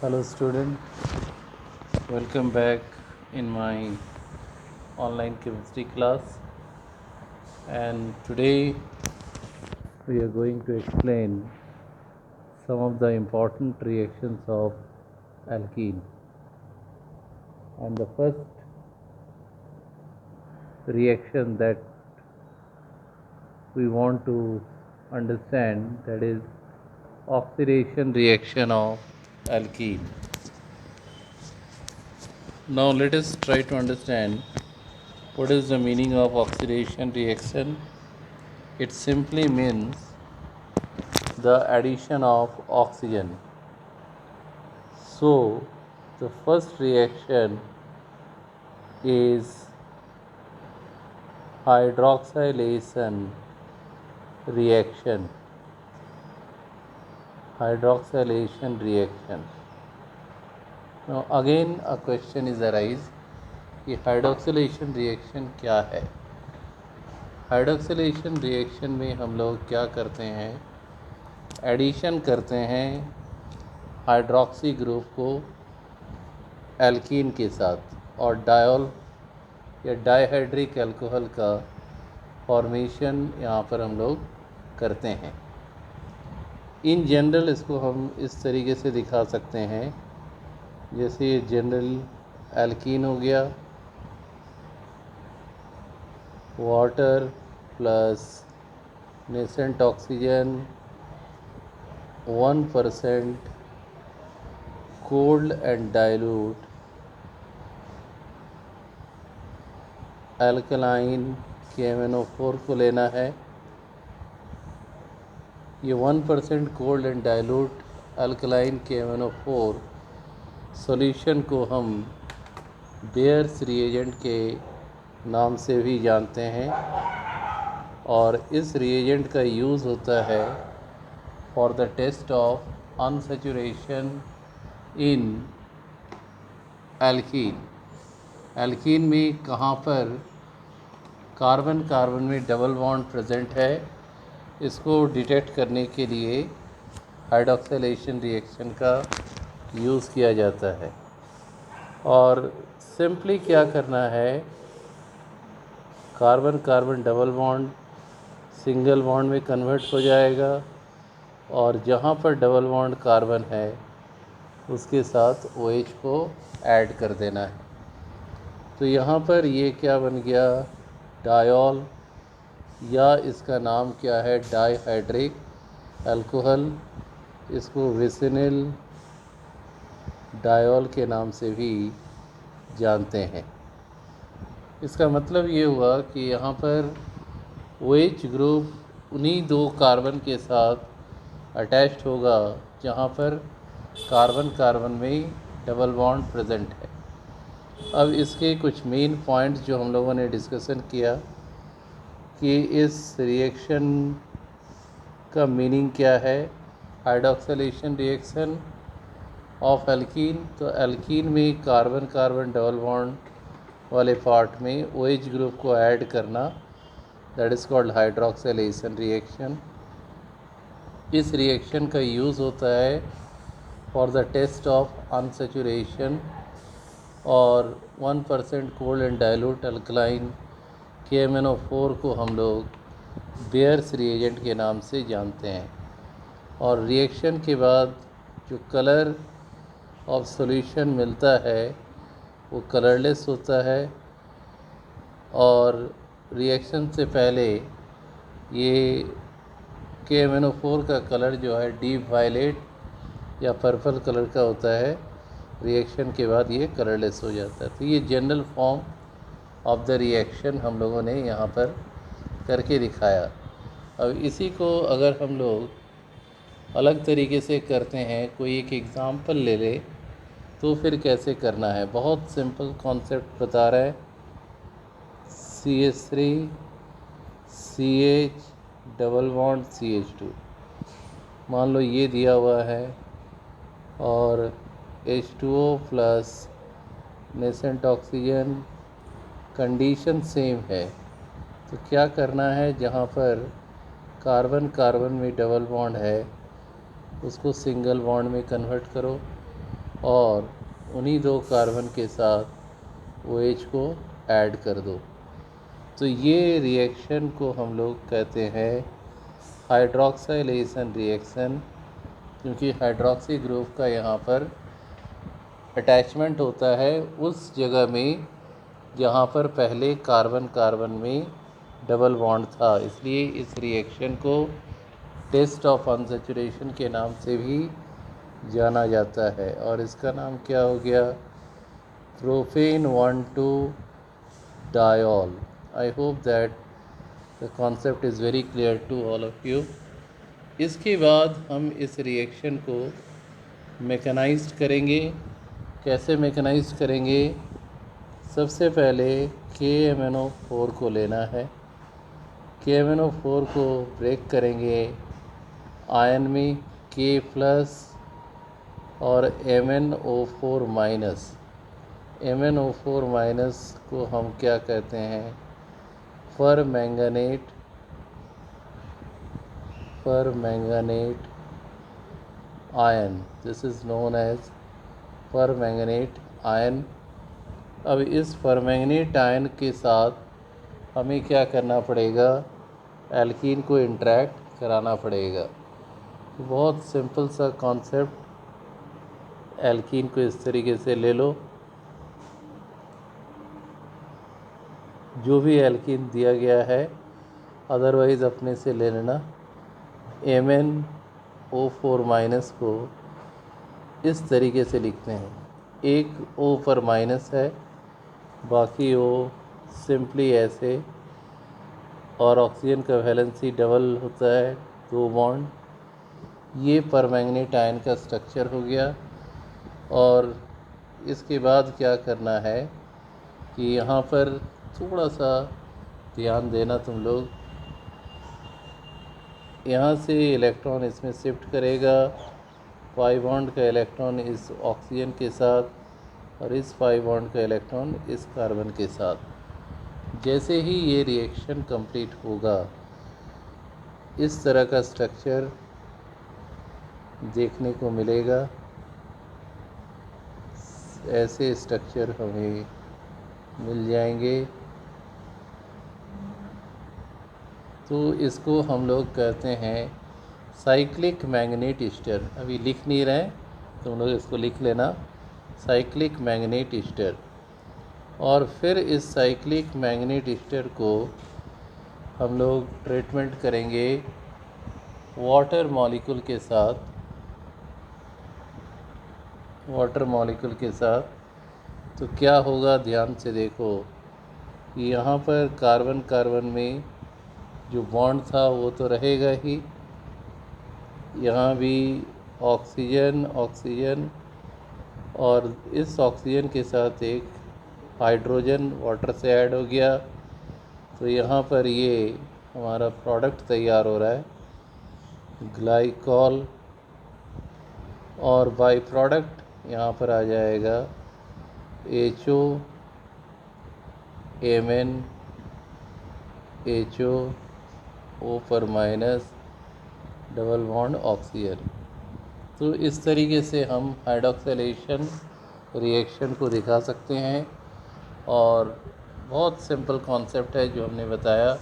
Hello student, welcome back in my online chemistry class, and today we are going to explain some of the important reactions of alkene. And the first reaction that we want to understand, that is oxidation reaction of alkene. Now let us try to understand what is the meaning of oxidation reaction. It simply means the addition of oxygen. So the first reaction is hydroxylation reaction. Hydroxylation reaction. Now again a question is arise कि hydroxylation reaction क्या है. Hydroxylation reaction में हम लोग क्या करते हैं, addition करते हैं हाइड्रोक्सी ग्रुप को एल्कीन के साथ और डायोल या डाइहाइड्रिक अल्कोहल का फॉर्मेशन यहाँ पर हम लोग करते हैं. इन जनरल इसको हम इस तरीके से दिखा सकते हैं, जैसे ये जनरल एल्कीन हो गया, water plus nascent oxygen 1% cold and dilute alkaline KMnO4 को लेना है. ये 1% cold and dilute alkaline KMnO4 solution को हम बेयर्स रिएजेंट के नाम से भी जानते हैं, और इस रिएजेंट का यूज़ होता है for the test of unsaturation in alkene. Alkene में कहाँ पर कार्बन कार्बन में डबल बॉन्ड प्रेजेंट है, इसको डिटेक्ट करने के लिए हाइड्रोक्सिलेशन रिएक्शन का यूज़ किया जाता है. और सिंपली क्या करना है, carbon carbon double bond single bond में कन्वर्ट हो जाएगा, और जहाँ पर डबल बॉन्ड कार्बन है उसके साथ OH को ऐड कर देना है. तो यहाँ पर ये क्या बन गया, डायोल, या इसका नाम क्या है डाइहाइड्रिक अल्कोहल. इसको विसिनिल डायोल के नाम से भी जानते हैं. इसका मतलब ये हुआ कि यहाँ पर OH ग्रुप उन्हीं दो कार्बन के साथ अटैच्ड होगा जहाँ पर कार्बन कार्बन में डबल बॉन्ड प्रेजेंट है. अब इसके कुछ मेन पॉइंट्स जो हम लोगों ने डिस्कशन किया कि इस रिएक्शन का मीनिंग क्या है, हाइड्रोक्सिलेशन रिएक्शन ऑफ एल्कीन. तो एल्कीन में कार्बन कार्बन डबल बॉन्ड वाले पार्ट में OH ग्रुप को ऐड करना, that is called hydroxylation reaction. इस रिएक्शन का यूज़ होता है for the test of unsaturation, और 1% cold and dilute alkaline KMnO4 को हम लोग बेयर्स रिएजेंट के नाम से जानते हैं. और रिएक्शन के बाद जो कलर ऑफ सॉल्यूशन मिलता है वो कलरलेस होता है, और रिएक्शन से पहले ये KMnO4 का कलर जो है डीप वायलेट या पर्पल कलर का होता है, रिएक्शन के बाद ये कलरलेस हो जाता है. तो ये general form of the reaction हम लोगों ने यहाँ पर करके दिखाया. अब इसी को अगर हम लोग अलग तरीके से करते हैं, कोई एक एग्ज़ाम्पल ले ले, तो फिर कैसे करना है. बहुत सिंपल कॉन्सेप्ट बता रहा है. CH3 CH double bond CH2 मान लो ये दिया हुआ है, और H2O plus nascent oxygen, condition same है. तो क्या करना है, जहाँ पर कार्बन कार्बन में डबल बॉन्ड है उसको सिंगल बॉन्ड में कन्वर्ट करो, और उन्हीं 2 कार्बन के साथ OH को ऐड कर दो। तो ये रिएक्शन को हम लोग कहते हैं हाइड्रॉक्साइलेशन रिएक्शन, क्योंकि हाइड्रॉक्सी ग्रुप का यहाँ पर अटैचमेंट होता है उस जगह में जहाँ पर पहले कार्बन कार्बन में डबल बॉन्ड था। इसलिए इस रिएक्शन को टेस्ट ऑफ अनसैचुरेशन के नाम से भी जाना जाता है। और इसका नाम क्या हो गया? Propane 1,2 diol. I hope that the concept is very clear to all of you. इसके बाद हम इस रिएक्शन को मैकेनाइज्ड करेंगे। कैसे मैकेनाइज्ड करेंगे? सबसे पहले KMnO4 को लेना है। KMnO4 को ब्रेक करेंगे आयन में K+ और MnO4-। MnO4- को हम क्या कहते हैं? Permanganate ion. This is known as permanganate ion. अब इस परमैंगनेट आयन के साथ हमें क्या करना पड़ेगा? एल्कीन को इंटरैक्ट कराना पड़ेगा। बहुत सिंपल सा कॉन्सेप्ट। एल्कीन को इस तरीके से ले लो, जो भी एल्कीन दिया गया है, अदरवाइज़ अपने से ले लेना। MnO4- को इस तरीके से लिखते हैं। एक O पर माइनस है, बाकी O सिंपली ऐसे, और ऑक्सीजन का वैलेंसी डबल होता है, 2 बॉन्ड। ये परमैंगनेट आयन का स्ट्रक्चर हो गया। और इसके बाद क्या करना है कि यहाँ पर थोड़ा सा ध्यान देना तुम लोग। यहाँ से इलेक्ट्रॉन इसमें शिफ्ट करेगा। पाई बॉन्ड का इलेक्ट्रॉन इस ऑक्सीजन के साथ और इस पाई बॉन्ड का इलेक्ट्रॉन इस कार्बन के साथ। जैसे ही ये रिएक्शन कंप्लीट होगा, इस तरह का स्ट्रक्चर देखने को मिलेगा। ऐसे स्ट्रक्चर हमें मिल जाएंगे। तो इसको हम लोग कहते हैं साइक्लिक मैग्नेट ईस्टर। अभी लिख नहीं रहे, तुम लोग इसको लिख लेना, साइक्लिक मैग्नेट ईस्टर। और फिर इस साइक्लिक मैग्नेट ईस्टर को हम लोग ट्रीटमेंट करेंगे वाटर मॉलिक्यूल के साथ। तो क्या होगा, ध्यान से देखो। यहाँ पर कार्बन कार्बन में जो बॉन्ड था वो तो रहेगा ही। यहाँ भी ऑक्सीजन ऑक्सीजन, और इस ऑक्सीजन के साथ एक हाइड्रोजन वाटर से ऐड हो गया। तो यहाँ पर ये हमारा प्रोडक्ट तैयार हो रहा है, ग्लाइकॉल। और बाई प्रोडक्ट यहाँ पर आ जाएगा HO, Mn, HO, O पर माइनस, डबल बॉन्ड ऑक्सीजन। तो इस तरीके से हम हाइड्रॉक्सिलेशन रिएक्शन को दिखा सकते हैं। और बहुत सिंपल कॉन्सेप्ट है जो हमने बताया।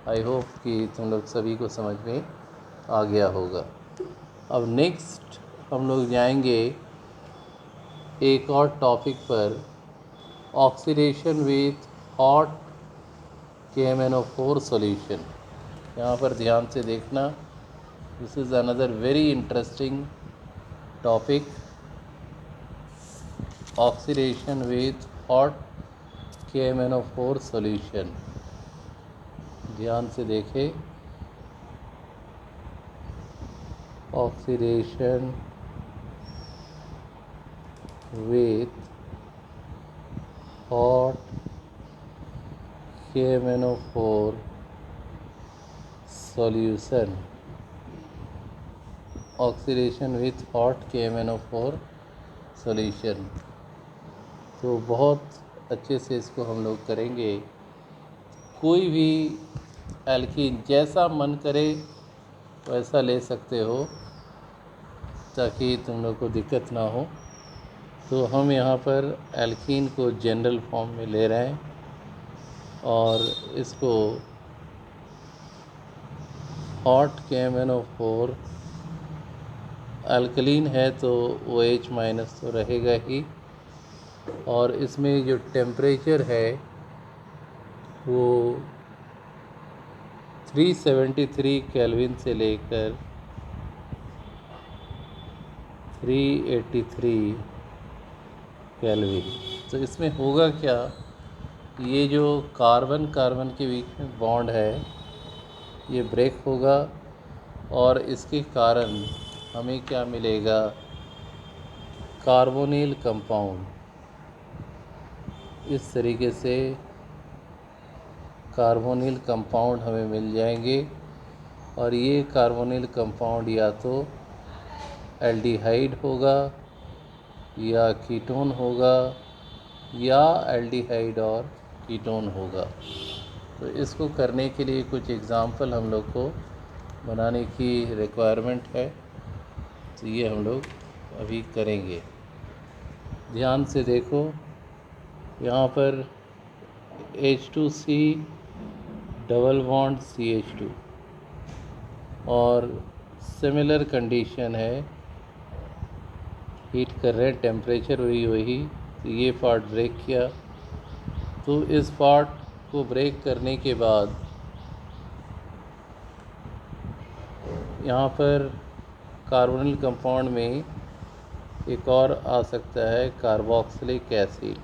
आई होप कि तुम लोग सभी को समझ में आ गया होगा। अब नेक्स्ट हम लोग जाएंगे एक और टॉपिक पर, oxidation with hot KMnO4 solution. यहाँ पर ध्यान से देखना, this is another very interesting topic, oxidation with hot KMnO4 solution. ध्यान से देखें, oxidation with hot KMnO4 solution। Oxidation with hot KMnO4 solution. तो बहुत अच्छे से इसको हम लोग करेंगे। कोई भी एल्कीन जैसा मन करे वैसा ले सकते हो, ताकि तुम लोग को दिक्कत ना हो। तो हम यहाँ पर एल्कीन को जनरल फॉर्म में ले रहे हैं और इसको हॉट KMnO4 अल्कलीन है तो OH माइनस तो रहेगा ही, और इसमें जो टेम्परेचर है वो 373 केल्विन से लेकर 383 केल्विन। तो इसमें होगा क्या, ये जो कार्बन कार्बन के बीच में बॉन्ड है ये ब्रेक होगा और इसके कारण हमें क्या मिलेगा, कार्बोनिल कंपाउंड। इस तरीके से कार्बोनिल कंपाउंड हमें मिल जाएंगे और ये कार्बोनिल कंपाउंड या तो एल्डिहाइड होगा या कीटोन होगा या एल्डिहाइड और कीटोन होगा। तो इसको करने के लिए कुछ एग्ज़ाम्पल हम लोग को बनाने की रिक्वायरमेंट है, तो ये हम लोग अभी करेंगे। ध्यान से देखो, यहाँ पर H2C डबल बॉन्ड CH2 और सिमिलर कंडीशन है, हीट कर रहे हैं, टेम्परेचर वही, तो ये पार्ट ब्रेक किया। तो इस पार्ट को ब्रेक करने के बाद यहाँ पर कार्बोनिल कंपाउंड में एक और आ सकता है कार्बोक्सिलिक एसिड,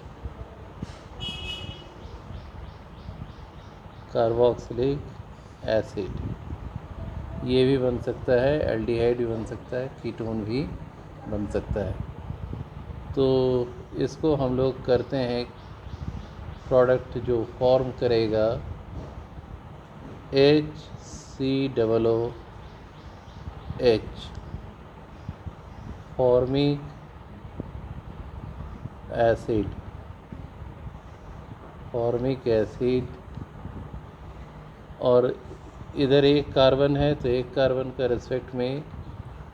कार्बोक्सिलिक एसिड ये भी बन सकता है, एल्डिहाइड भी बन सकता है, कीटोन भी बन सकता है। तो इसको हम लोग करते हैं, प्रोडक्ट जो फॉर्म करेगा HCOOH, फॉर्मिक एसिड, और इधर एक कार्बन है तो एक कार्बन का रिस्पेक्ट में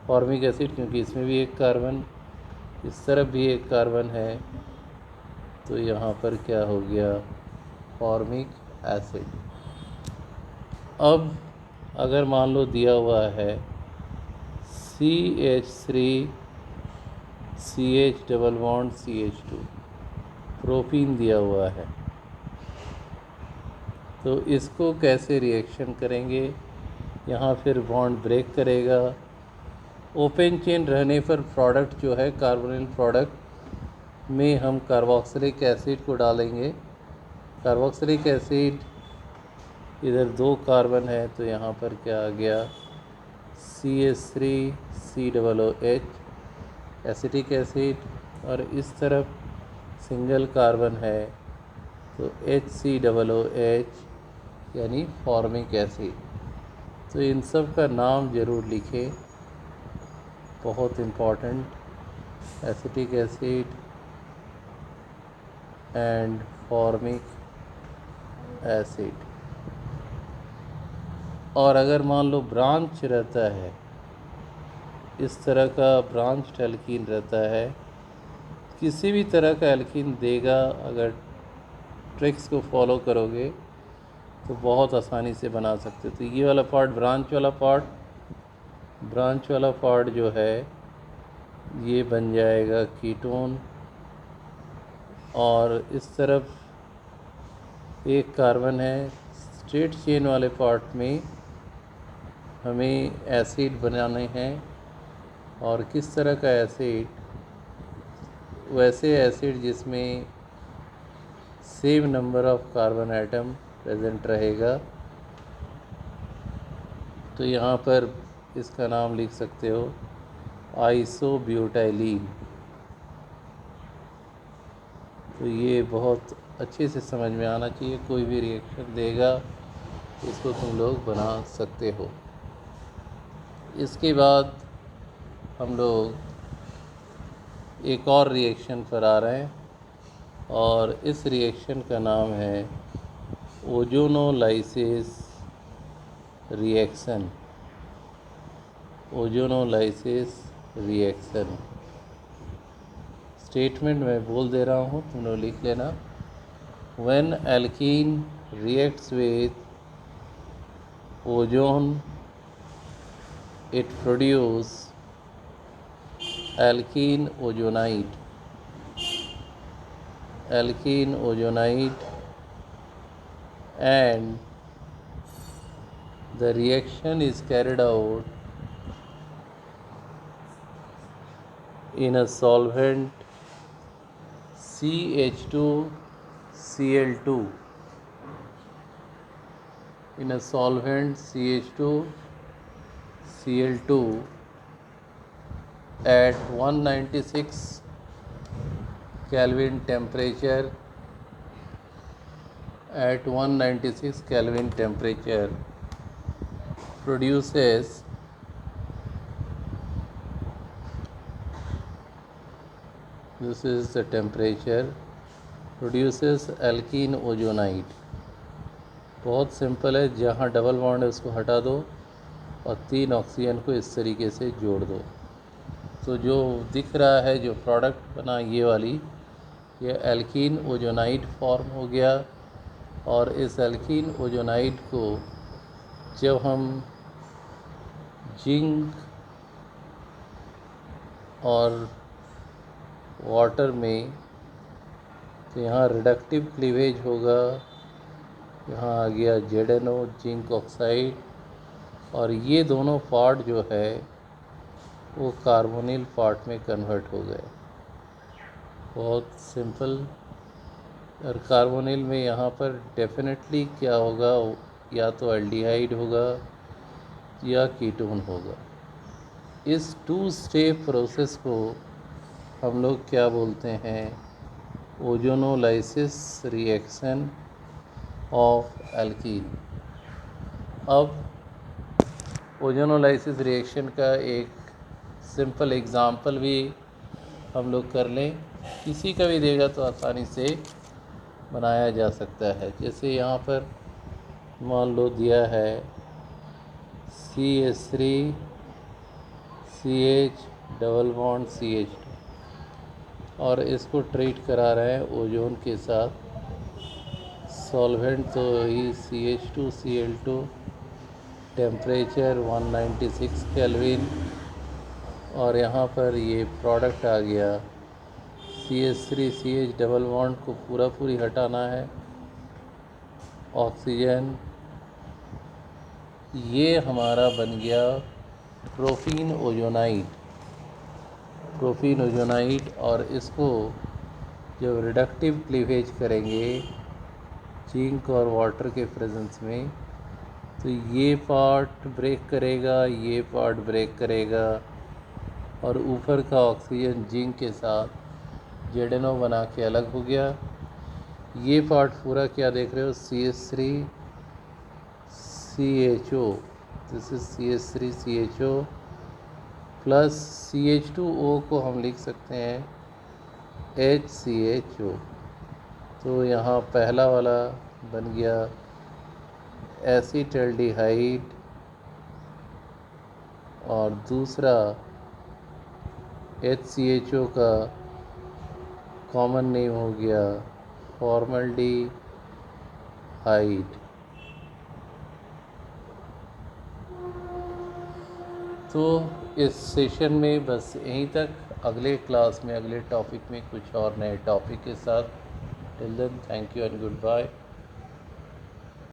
फॉर्मिक एसिड, क्योंकि इसमें भी एक कार्बन, इस तरफ भी एक कार्बन है, तो यहाँ पर क्या हो गया, फॉर्मिक एसिड। अब अगर मान लो दिया हुआ है CH3CH double bond CH2, propene दिया हुआ है, तो इसको कैसे रिएक्शन करेंगे, यहाँ फिर बॉन्ड ब्रेक करेगा। ओपन चेन रहने पर प्रोडक्ट जो है कार्बोनिल प्रोडक्ट में हम कार्बोक्सिलिक एसिड को डालेंगे। कार्बोक्सिलिक एसिड, इधर 2 कार्बन है तो यहाँ पर क्या आ गया, CH3COOH एसिटिक एसिड, और इस तरफ सिंगल कार्बन है तो HCOOH यानी फॉर्मिक एसिड। तो इन सब का नाम ज़रूर लिखें, बहुत important, acetic acid and formic acid. और अगर मान लो ब्रांच रहता है, इस तरह का ब्रांच एल्कीन रहता है, किसी भी तरह का एल्कीन देगा, अगर ट्रिक्स को फॉलो करोगे तो बहुत आसानी से बना सकते हो। तो ये वाला पार्ट, ब्रांच वाला पार्ट जो है ये बन जाएगा कीटोन, और इस तरफ एक कार्बन है। स्ट्रेट चेन वाले पार्ट में हमें एसिड बनाने हैं, और किस तरह का एसिड, वैसे एसिड जिसमें same number of carbon atom present रहेगा। तो यहाँ पर इसका नाम लिख सकते हो आइसोब्यूटाइलीन। तो ये बहुत अच्छे से समझ में आना चाहिए, कोई भी रिएक्शन देगा इसको तुम लोग बना सकते हो। इसके बाद हम लोग एक और रिएक्शन पर आ रहे हैं, और इस रिएक्शन का नाम है ओजोनोलाइसिस रिएक्शन। स्टेटमेंट मैं बोल दे रहा हूँ, तुम लोग लिख लेना। When alkene reacts with ozone it produce alkene ozonide and the reaction is carried out in a solvent CH2Cl2 at 196 Kelvin temperature produces this is the temperature produces alkene ozonide। बहुत simple है, जहाँ double bond है उसको हटा दो और 3 oxygen को इस तरीके से जोड़ दो। तो जो दिख रहा है, जो प्रोडक्ट बना ये वाली, ये एल्कीन ओजोनाइड फॉर्म हो गया। और इस एल्कीन ओजोनाइड को जब हम जिंक और वाटर में, तो यहाँ रिडक्टिव क्लीवेज होगा, यहाँ आ गया ZnO जिंक ऑक्साइड, और ये दोनों पार्ट जो है वो कार्बोनिल पार्ट में कन्वर्ट हो गए। बहुत सिंपल। और कार्बोनिल में यहाँ पर डेफिनेटली क्या होगा, या तो एल्डिहाइड होगा या कीटोन होगा। इस 2 स्टेप प्रोसेस को हम लोग क्या बोलते हैं, ओजोनोलाइसिस रिएक्शन ऑफ एल्कीन। अब ओजोनोलाइसिस रिएक्शन का एक सिंपल एग्ज़ाम्पल भी हम लोग कर लें, किसी का भी देगा तो आसानी से बनाया जा सकता है। जैसे यहाँ पर मान लो दिया है CH3CH डबल बॉन्ड CH2 और इसको ट्रीट करा रहे हैं ओजोन के साथ। सॉल्वेंट तो ही CH2Cl2, टेम्परेचर 196 केल्विन, और यहाँ पर ये प्रोडक्ट आ गया CH3CH डबल बॉन्ड को पूरी हटाना है, ऑक्सीजन। ये हमारा बन गया प्रोपीन ओजोनाइड। और इसको जब रिडक्टिव क्लीवेज करेंगे जिंक और वाटर के प्रेजेंस में, तो ये पार्ट ब्रेक करेगा, ये पार्ट ब्रेक करेगा, और ऊपर का ऑक्सीजन जिंक के साथ ZnO बना के अलग हो गया। ये पार्ट पूरा क्या देख रहे हो, CH3CHO, this is CH3CHO plus CH2O को हम लिख सकते हैं HCHO। तो यहाँ पहला वाला बन गया एसिटल्डिहाइड और दूसरा HCHO का कॉमन नेम हो गया फॉर्मल्डिहाइड। तो इस सेशन में बस यहीं तक। अगले क्लास में, अगले टॉपिक में कुछ और नए टॉपिक के साथ। Till then, thank you and good bye.